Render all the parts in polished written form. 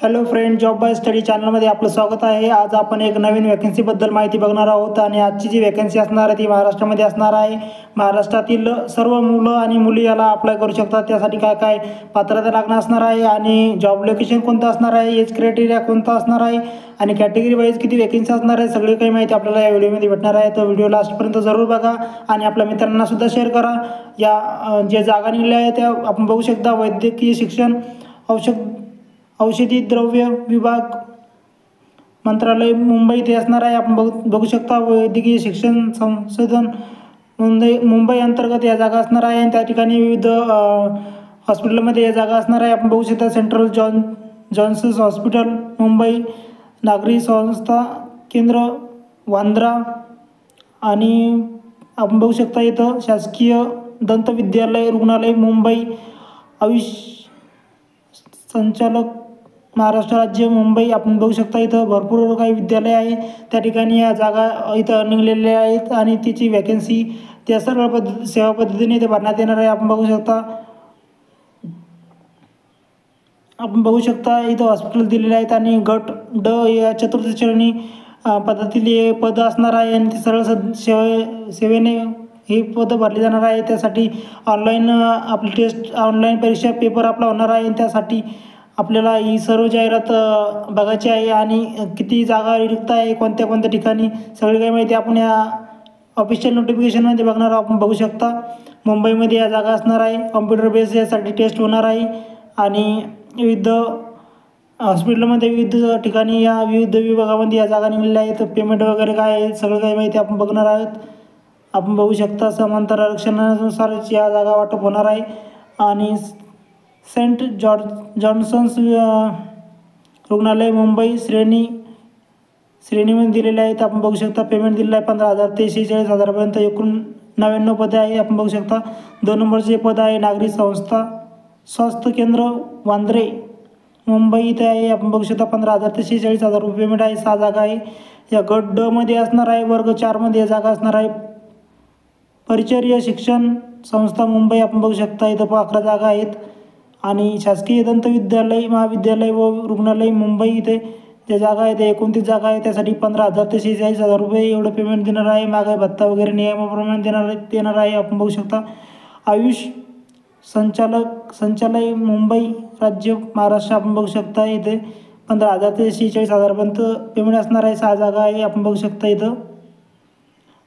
Hello friend, job by study चॅनलमध्ये आपलं स्वागत आहे. आज आपण एक नवीन वॅकन्सीबद्दल माहिती बघणार आहोत आणि आजची जी वॅकन्सी असणार आहे ती महाराष्ट्रामध्ये असणार आहे. महाराष्ट्रातील सर्व मुलं आणि मुली याला अप्लाय करू शकतात. त्यासाठी काय काय पात्रता लागणं असणार आहे आणि जॉब लोकेशन कोणतं असणार आहे, एज क्रायटेरिया कोणता असणार आहे आणि कॅटेगरी वाईज किती वॅकन्सी असणार आहे, सगळी काही माहिती आपल्याला या व्हिडिओमध्ये भेटणार आहे. तर व्हिडिओ लास्टपर्यंत जरूर बघा आणि आपल्या मित्रांना सुद्धा शेअर करा. या ज्या जागा निघल्या आहेत त्या आपण बघू शकता. वैद्यकीय शिक्षण, औषधी द्रव्य विभाग मंत्रालय मुंबई इथे असणार आहे. आपण बघू शकता. वैद्यकीय शिक्षण संशोधन मुंबई अंतर्गत या जागा असणार आहे आणि त्या ठिकाणी विविध हॉस्पिटलमध्ये या जागा असणार आहे. आपण बघू शकता. सेंट्रल जॉन्सन्स हॉस्पिटल मुंबई, नागरी संस्था केंद्र वांद्रा आणि आपण बघू शकता इथं शासकीय दंतविद्यालय रुग्णालय मुंबई, आयुष संचालक महाराष्ट्र राज्य मुंबई. आपण बघू शकता इथं भरपूर काही विद्यालय आहे. त्या ठिकाणी या जागा इथं निघलेल्या आहेत आणि तिची वॅकन्सी त्या सर्व सेवा पद्धतीने इथे भरण्यात येणार आहे. आपण बघू शकता इथं हॉस्पिटल दिलेले आहेत आणि गट ड या चतुर्थ श्रेणी पद्धतीतील हे पद असणार आहे आणि ते सरळ सेवेने हे पदं भरली जाणार आहे. त्यासाठी ऑनलाईन आपली टेस्ट, ऑनलाईन परीक्षा पेपर आपला होणार आहे. त्यासाठी आपल्याला ही सर्व जाहिरात बघायची आहे आणि किती जागा रिक्त आहे, कोणत्या कोणत्या ठिकाणी, सगळी काही माहिती आपण या ऑफिशियल नोटिफिकेशनमध्ये बघणार आहोत. आपण बघू शकता. मुंबईमध्ये या जागा असणार आहे. कॉम्प्युटर बेस यासाठी टेस्ट होणार आहे आणि विविध हॉस्पिटलमध्ये विविध ठिकाणी या विविध विभागामध्ये या जागा निघलेल्या आहेत. पेमेंट वगैरे काय आहे, सगळं काही माहिती आपण बघणार आहोत. आपण बघू शकता. समांतर आरक्षणानुसारच या जागा वाटप होणार आहे आणि सेंट जॉन्सन्स रुग्णालय मुंबई श्रेणीमध्ये दिलेले आहेत. आपण बघू शकता. पेमेंट दिलेलं आहे 15,000 ते 46,000पर्यंत. एकूण 99 पदे आहे. आपण बघू शकता. 2 नंबरचे पद आहे नागरी संस्था स्वास्थ्य केंद्र वांद्रे मुंबई इथे आहे. आपण बघू शकता. 15,000 ते 46,000 रुपये पेमेंट आहे. 6 जागा आहे. या गट ड मध्ये असणार आहे. वर्ग 4 मध्ये जागा असणार आहे. परिचर्य शिक्षण संस्था मुंबई. आपण बघू शकता इथं 11 जागा आहेत आणि शासकीय दंतविद्यालय महाविद्यालय व रुग्णालय मुंबई इथे ज्या जागा आहेत 29 जागा आहे. त्यासाठी 15,000 ते 46,000 रुपये एवढं पेमेंट देणार आहे. महागाई भत्ता वगैरे नियमाप्रमाणे देणार आहे. आपण बघू शकता. आयुष संचालय मुंबई राज्य महाराष्ट्र. आपण बघू शकता इथे 15,000 ते 46,000पर्यंत पेमेंट असणार आहे. 6 जागा आहे. आपण बघू शकता इथं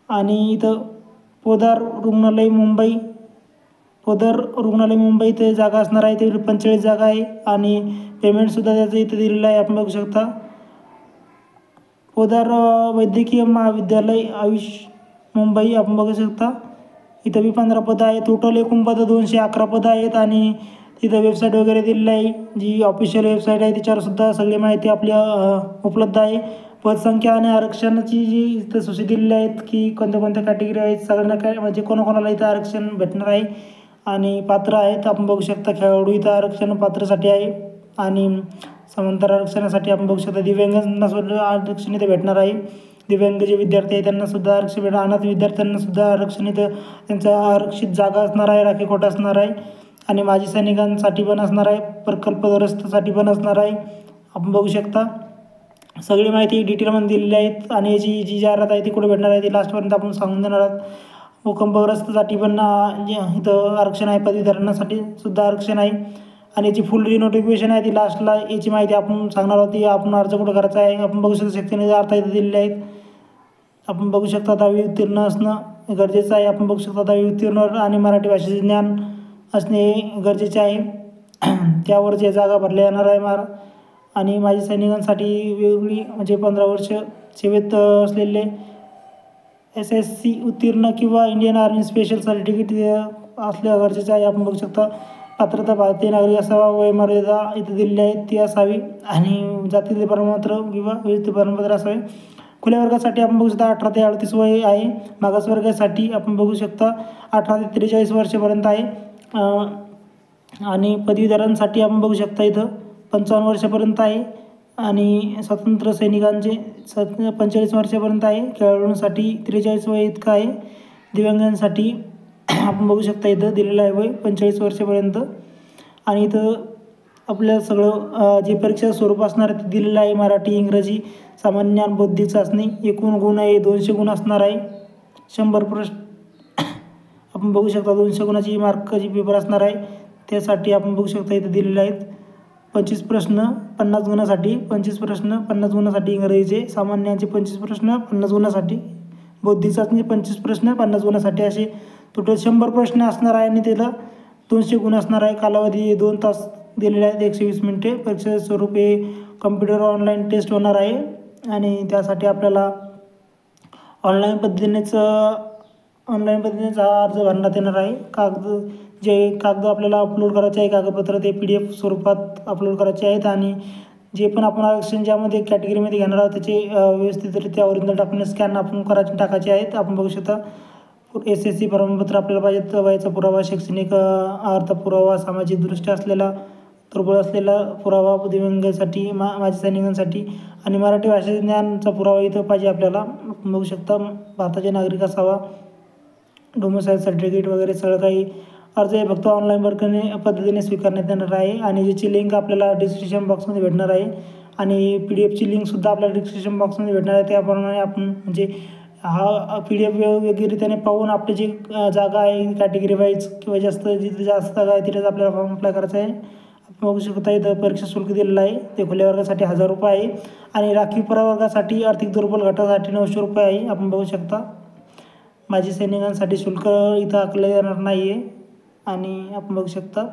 आणि इथं पोदार रुग्णालय मुंबई इथे जागा असणार आहे. ते 45 जागा आहे आणि पेमेंटसुद्धा त्याचं इथं दिलेलं आहे. आपण बघू शकता. पोदार वैद्यकीय महाविद्यालय आयुष मुंबई. आपण बघू शकता इथं 15 पदं आहेत. टोटल एकूण पदं 211 पदं आहेत आणि तिथं वेबसाईट वगैरे दिलेली आहे. जी ऑफिशियल वेबसाईट आहे त्याच्यावरसुद्धा सगळी माहिती आपल्या उपलब्ध आहे. पदसंख्या आणि आरक्षणाची जी इथं सूची दिलेली आहेत की कोणत्या कोणत्या कॅटेगरी आहेत, सगळ्यांना काय म्हणजे कोणाकोणाला इथं आरक्षण भेटणार आहे आणि पात्र आहेत. आपण बघू शकता. खेळाडू इथं आरक्षण पात्रसाठी आहे आणि समांतर आरक्षणासाठी आपण बघू शकता. दिव्यांगांना सुद्धा आरक्षण इथे भेटणार आहे. दिव्यांग जे विद्यार्थी आहेत त्यांनासुद्धा आरक्षण भेटणार. अनाथ विद्यार्थ्यांनासुद्धा आरक्षण इथं त्यांचा आरक्षित जागा असणार आहे. राखीव कोटा असणार आहे आणि माजी सैनिकांसाठी पण असणार आहे. प्रकल्पग्रस्तासाठी पण असणार आहे. आपण बघू शकता. सगळी माहिती डिटेलमध्ये दिलेली आहेत आणि याची जी जाहिरात आहे ती कुठे भेटणार आहे ती लास्टपर्यंत आपण सांगून देणार आहोत. भूकंपग्रस्तासाठी पण इथं आरक्षण आहे. पदवीधरांसाठी सुद्धा आरक्षण आहे आणि याची फुल नोटिफिकेशन आहे ती लास्टला याची माहिती आपण सांगणार आहोत. आपण अर्ज कुठं करायचा आहे. आपण बघू शकता. शैक्षणिक अर्थ इथं दिलेले आहेत. आपण बघू शकता. 10वी उत्तीर्ण असणं गरजेचं आहे. आपण बघू शकता. 10वी उत्तीर्ण आणि मराठी भाषेचे ज्ञान असणे गरजेचे आहे. त्यावर जे जागा भरल्या जाणार आहे. आणि माजी सैनिकांसाठी वेगळी म्हणजे 15 वर्ष सेवेत असलेले SSC उत्तीर्ण किंवा इंडियन आर्मी स्पेशल सर्टिफिकेट असले गरजेचे आहे. आपण बघू शकता. पात्रता भारतीय नागरिक असावा. वयमर्यादा इथे दिलेली आहे ती असावी आणि जातीचे प्रमाणपत्र किंवा विविध प्रमाणपत्र असावे. खुल्या वर्गासाठी आपण बघू शकता 18 ते 38 वय आहे. मागास वर्गासाठी आपण बघू शकता 18 ते 43 वर्षापर्यंत आहे आणि पदवीधरांसाठी आपण बघू शकता इथं 55 वर्षापर्यंत आहे आणि स्वातंत्र्य सैनिकांचे 45 वर्षापर्यंत आहे. खेळाडूंसाठी 43 वय इतकं आहे. दिव्यांगांसाठी आपण बघू शकता इथं दिलेलं आहे वय 45 वर्षापर्यंत आणि इथं आपल्याला सगळं जे परीक्षेचं स्वरूप असणार आहे ते दिलेलं आहे. मराठी, इंग्रजी, सामान्य ज्ञान, बौद्धिक चाचणी. एकूण गुण आहे 200 गुण असणार आहे. 100 प्रश्न आपण बघू शकता. 200 गुणाची मार्काची पेपर असणार आहे. त्यासाठी आपण बघू शकता इथे दिलेले आहेत 25 प्रश्न 50 गुणासाठी, 25 प्रश्न 50 गुणासाठी इंग्रजीचे, सामान्य ज्ञानचे 25 प्रश्न 50 गुणासाठी, बौद्धिक चाचणी 25 प्रश्न 50 गुणासाठी, असे टोटल 100 प्रश्न असणार आहे आणि त्याला 200 गुण असणार आहे. कालावधी 2 तास दिलेले आहेत, 120 मिनिटे. परीक्षेचे स्वरूप हे कम्प्युटर ऑनलाईन टेस्ट होणार आहे आणि त्यासाठी आपल्याला ऑनलाईन पद्धतीनेच हा अर्ज भरण्यात येणार आहे. कागद आपल्याला अपलोड करायचे आहे, कागदपत्र ते PDF स्वरूपात अपलोड करायचे आहेत आणि जे पण आपण आरक्षण ज्यामध्ये कॅटेगरीमध्ये घेणार आहोत त्याचे व्यवस्थितरित्या ओरिजिनल डॉक्युमेंट स्कॅन आपण टाकायचे आहेत. आपण बघू शकता SSC प्रमाणपत्र आपल्याला पाहिजे, वयाचा पुरावा, शैक्षणिक अर्थ पुरावा, सामाजिकदृष्ट्या दुर्बळ असलेला पुरावा, दिव्यांगांसाठी, माजी सैनिकांसाठी आणि मराठी भाषेचे ज्ञानचा पुरावा इथं पाहिजे आपल्याला. आपण बघू शकता भारताचे नागरिक असावा, डोमिसाईल सर्टिफिकेट वगैरे सगळं काही. अर्ज हे फक्त ऑनलाईन पद्धतीने स्वीकारण्यात येणार आहे आणि ज्याची लिंक आपल्याला डिस्क्रिप्शन बॉक्समध्ये भेटणार आहे आणि PDFची लिंकसुद्धा आपल्याला डिस्क्रिप्शन बॉक्समध्ये भेटणार आहे. त्याप्रमाणे आपण म्हणजे हा PDF योग्यरीत्याने पाहून आपली जी जागा आहे कॅटेगरी वाईज किंवा जिथे जास्त जागा आहे तिथेच आपल्याला फॉर्म अप्लाय करायचा आहे. आपण बघू शकता इथं परीक्षा शुल्क दिलेलं आहे. ते खुल्या वर्गासाठी 1000 रुपये आहे आणि राखीव प्रवर्गासाठी आर्थिक दुर्बल गटासाठी 900 रुपये आहे. आपण बघू शकता माजी सैनिकांसाठी शुल्क इथं आकारले जाणार नाही आहे आणि आपण बघू शकता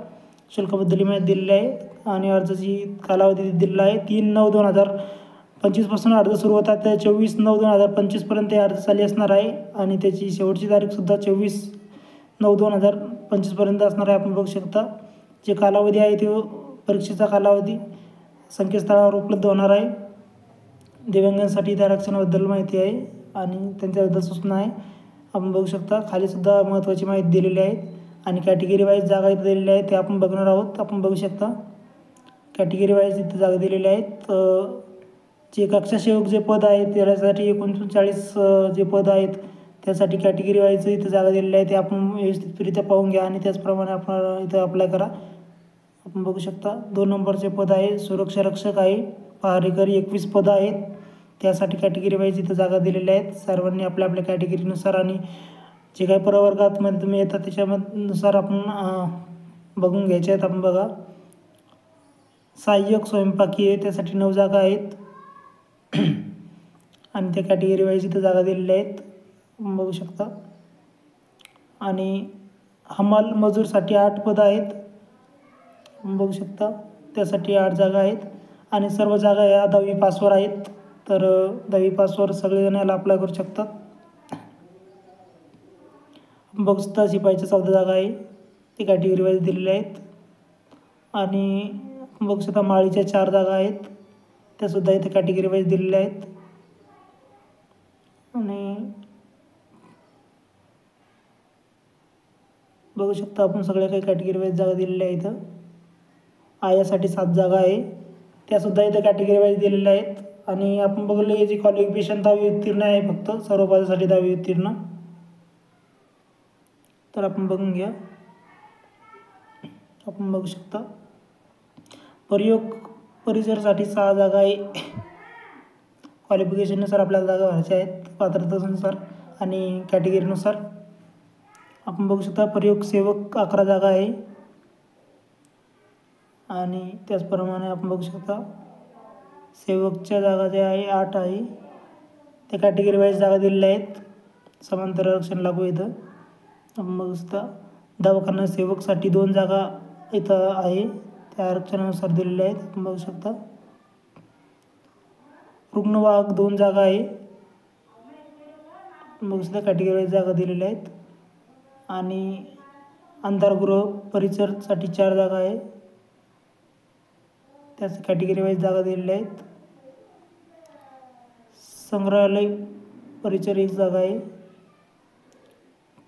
शुल्काबद्दल माहिती दिलेली आहे आणि अर्जाची कालावधी दिलेला आहे 3/9/2025 पासून अर्ज सुरू होतात. 24/9/2025 हे अर्ज चालू असणार आहे आणि त्याची शेवटची तारीखसुद्धा 24/9/2025 असणार आहे. आपण बघू शकता जे कालावधी आहे तो परीक्षेचा कालावधी संकेतस्थळावर उपलब्ध होणार आहे. दिव्यांगांसाठी त्या आरक्षणाबद्दल माहिती आहे आणि त्यांच्याबद्दल सूचना आहे. आपण बघू शकता खालीसुद्धा महत्त्वाची माहिती दिलेली आहे आणि कॅटेगरी वाईज जागा इथं दिलेल्या आहेत ते आपण बघणार आहोत. आपण बघू शकता कॅटेगरी वाईज इथं जागा दिलेल्या आहेत. जे कक्षा सेवक जे पद आहेत त्यासाठी 39 जे पद आहेत त्यासाठी कॅटेगरी वाईज इथं जागा दिलेल्या आहे ते आपण व्यवस्थितरित्या पाहून घ्या आणि त्याचप्रमाणे आपण इथं अप्लाय करा. आपण बघू शकता 2 नंबरचे पद आहे सुरक्षा रक्षक आहे, पहारेकरी 21 पदं आहेत. त्यासाठी कॅटेगरी वाईज इथं जागा दिलेल्या आहेत. सर्वांनी आपल्या आपल्या कॅटेगरीनुसार आणि जे काही प्रवर्गामध्ये तुम्ही येतात त्याच्यानुसार आपण बघून घ्यायचे आहेत. आपण बघा सहाय्यक स्वयंपाकी आहे त्यासाठी 9 जागा आहेत आणि त्या कॅटेगरी वाईज इथं जागा दिलेल्या आहेत. आपण बघू शकता आणि हमाल मजूरसाठी 8 पदं आहेत. आपण बघू शकता त्यासाठी 8 जागा आहेत आणि सर्व जागा या 10वी पासवर आहेत. तर 10वी पासवर सगळेजण याला अप्लाय करू शकतात. बघू शकता शिपाईच्या 14 जागा आहे ते कॅटेगरी वाईज दिलेले आहेत आणि बघू शकता माळीच्या 4 जागा आहेत त्यासुद्धा इथे कॅटेगरी वाईज दिलेल्या आहेत आणि बघू शकता आपण सगळ्या काही कॅटेगरी वाईज जागा दिलेल्या आहेत. आयासाठी 7 जागा आहे त्यासुद्धा इथे कॅटेगरी वाईज दिलेल्या आहेत आणि आपण बघलं याची क्वालिफिकेशन 10वी उत्तीर्ण आहे फक्त सर्व पदासाठी 10वी उत्तीर्ण. तर आपण बघून घ्या. आपण बघू शकता प्रयोग परिसरसाठी 6 जागा आहे. क्वालिफिकेशननुसार आपल्याला जागा भरायच्या आहेत पात्रतेनुसार आणि कॅटेगरीनुसार. आपण बघू शकता प्रयोग सेवक 11 जागा आहे आणि त्याचप्रमाणे आपण बघू शकता सेवकच्या जागा ज्या आहे 8 आहे त्या कॅटेगरी वाईज जागा दिलेल्या आहेत. समांतर आरक्षण लागू इथं. आपण बघू शकता दवाखाना सेवकसाठी 2 जागा इथं आहे त्या आरक्षणानुसार दिलेल्या आहेत. आपण बघू शकता रुग्णवाहक 2 जागा आहे. बघू शकता कॅटेगरी वाईज जागा दिलेल्या आहेत आणि अंधारगृह परिसरसाठी 4 जागा आहे त्याच कॅटेगरी वाईज जागा दिलेल्या आहेत. संग्रहालय परिसर 1 जागा आहे.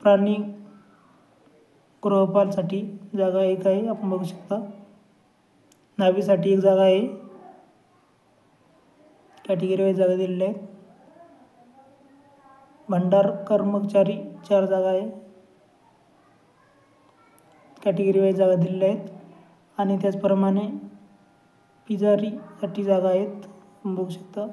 प्राणी गृहपालसाठी जागा 1 आहे. आपण बघू शकता न्हावीसाठी 1 जागा आहे कॅटेगरी वाईज जागा दिलेल्या आहेत. भंडार कर्मचारी 4 जागा आहे कॅटेगरी वाईज जागा दिलेल्या आहेत आणि त्याचप्रमाणे पिजारीसाठी जागा आहेत बघू शकता.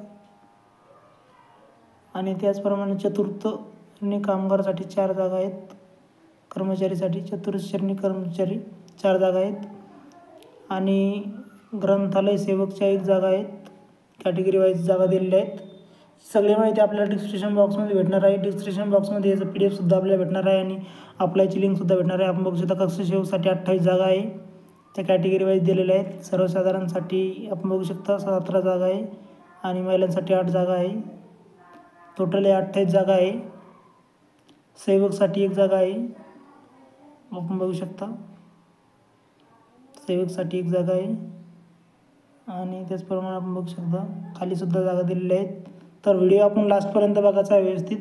आणि त्याचप्रमाणे चतुर्थ श्रेणी कामगारासाठी 4 जागा आहेत. कर्मचारीसाठी चतुर्थ श्रेणी कर्मचारी 4 जागा आहेत. आणि ग्रंथालय सेवकच्या 1 जागा आहेत. कॅटेगरी वाईज जागा दिलेल्या आहेत. सगळी माहिती आपल्याला डिस्क्रिप्शन बॉक्समध्ये भेटणार आहे. डिस्क्रिप्शन बॉक्समध्ये याचं PDF आपल्याला भेटणार आहे आणि अप्लायची लिंकसुद्धा भेटणार आहे. आपण बघू शकता कक्ष सेवकसाठी 28 जागा आहे. त्या कॅटेगरी वाईज दिलेल्या आहेत. सर्वसाधारणसाठी आपण बघू शकता 17 जागा आहे आणि महिलांसाठी 8 जागा आहे. टोटल 28 जागा आहे. सेवकसाठी 1 जागा आहे. आपण बघू शकता सेवकसाठी 1 जागा आहे. आणि त्याचप्रमाणे आपण बघू शकता खालीसुद्धा जागा दिलेल्या आहेत. तर व्हिडिओ आपण लास्टपर्यंत बघायचा आहे व्यवस्थित.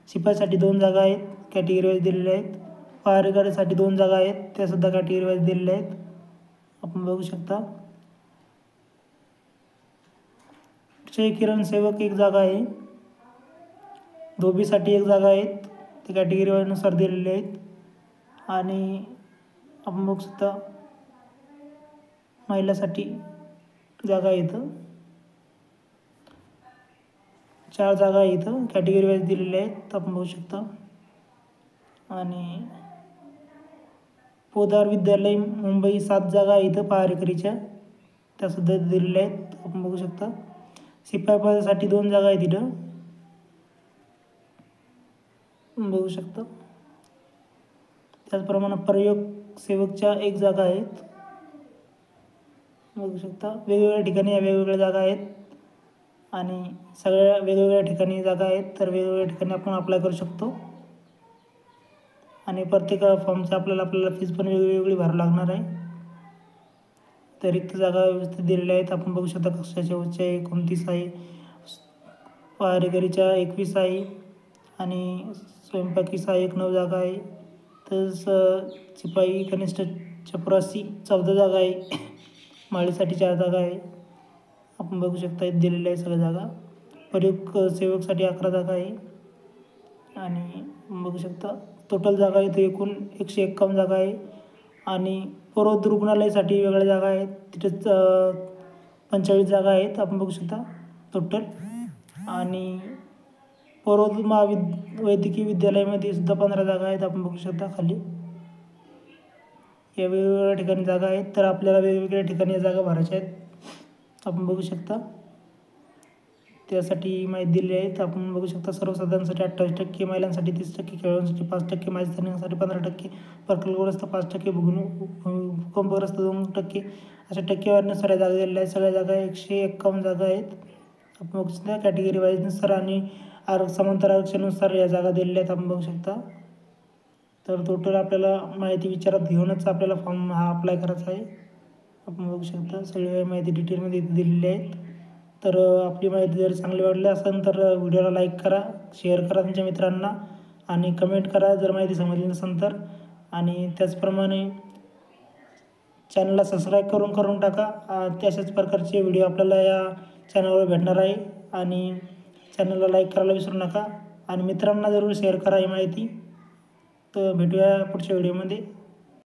शिपाईसाठी 2 जागा आहेत, कॅटेगरी वाईज दिलेल्या आहेत. पहारेकरीसाठी 2 जागा आहेत, त्यासुद्धा कॅटेगरी वाईज दिलेल्या आहेत. आपण बघू शकता क्षय किरण सेवक 1 जागा आहे. धोबीसाठी 1 जागा आहेत, ते कॅटेगरी वाईजनुसार दिलेले आहेत. आणि आपण बघू शकता महिलासाठी जागा इथं 4 जागा इथं कॅटेगरी वाईज दिलेल्या आहेत. आपण बघू शकता. आणि पोदार विद्यालय मुंबई 7 जागा इथं पहारेकरीच्या, त्यासुद्धा दिलेल्या आहेत. आपण बघू शकता. शिपाई पदासाठी 2 जागा आहेत इथं बघू शकता. त्याचप्रमाणे प्रयोग सेवकच्या 1 जागा आहेत बघू शकता. वेगवेगळ्या ठिकाणी या वेगवेगळ्या जागा आहेत आणि सगळ्या वेगवेगळ्या ठिकाणी जागा आहेत. तर वेगवेगळ्या ठिकाणी आपण अप्लाय करू शकतो. आणि प्रत्येक फॉर्मची आपल्याला फीज पण वेगळी भरावी लागणार आहे. तर रिक्त जागा व्यवस्थित दिलेल्या आहेत. आपण बघू शकता कक्षाच्या उच्च 29 आहे, पहारेकरीच्या 21 आहे आणि स्वयंपाकी सहाय्यक 9 जागा आहे. तसंच शिपाई कनिष्ठ चपरासी 14 जागा आहे. माळीसाठी 4 जागा आहे. आपण बघू शकता इथे दिलेल्या आहे सगळ्या जागा. प्रयोग सेवकसाठी 11 जागा आहे. आणि बघू शकता टोटल जागा इथे एकूण 151 जागा आहे. आणि प्रौढ रुग्णालयासाठी वेगळ्या जागा आहेत, तिथेच 45 जागा आहेत. आपण बघू शकता टोटल. आणि प्रौढ वैद्यकीय विद्यालयामध्ये सुद्धा 15 जागा आहेत. आपण बघू शकता खाली या वेगवेगळ्या ठिकाणी जागा आहेत. तर आपल्याला वेगवेगळ्या ठिकाणी या जागा भरायच्या आहेत. आपण बघू शकता त्यासाठी माहिती दिली आहे. आपण बघू शकता सर्वसाधारणसाठी 28%, महिलांसाठी 30%, खेळाडूंसाठी 5%, माजी सैनिकांसाठी 15%, प्रकल्पग्रस्त 5%, भूकंपग्रस्त 2%, अशा टक्केवारीनुसार या जागा दिलेल्या आहेत. सगळ्या जागा 151 जागा आहेत. आपण बघू शकता कॅटेगरी वाईजनुसार आणि समांतर आरक्षणानुसार या जागा दिलेल्या आहेत. आपण बघू शकता. तर टोटल आपल्याला माहिती विचारात घेऊनच आपल्याला फॉर्म हा अप्लाय करायचा आहे. आपण बघू शकता सगळी माहिती डिटेलमध्ये इथे दिलेली आहेत. तर आपली माहिती जर चांगली वाटली असेल तर व्हिडिओला लाईक करा, शेअर करा तुमच्या मित्रांना आणि कमेंट करा जर माहिती समजली नसेल तर. आणि त्याचप्रमाणे चॅनलला सबस्क्राईब करून टाका. तशाच प्रकारचे व्हिडिओ आपल्याला या चॅनलवर भेटणार आहे. आणि चॅनलला लाईक करायला विसरू नका आणि मित्रांना जरूर शेअर करा ही माहिती. तर भेटूया पुढच्या व्हिडिओमध्ये.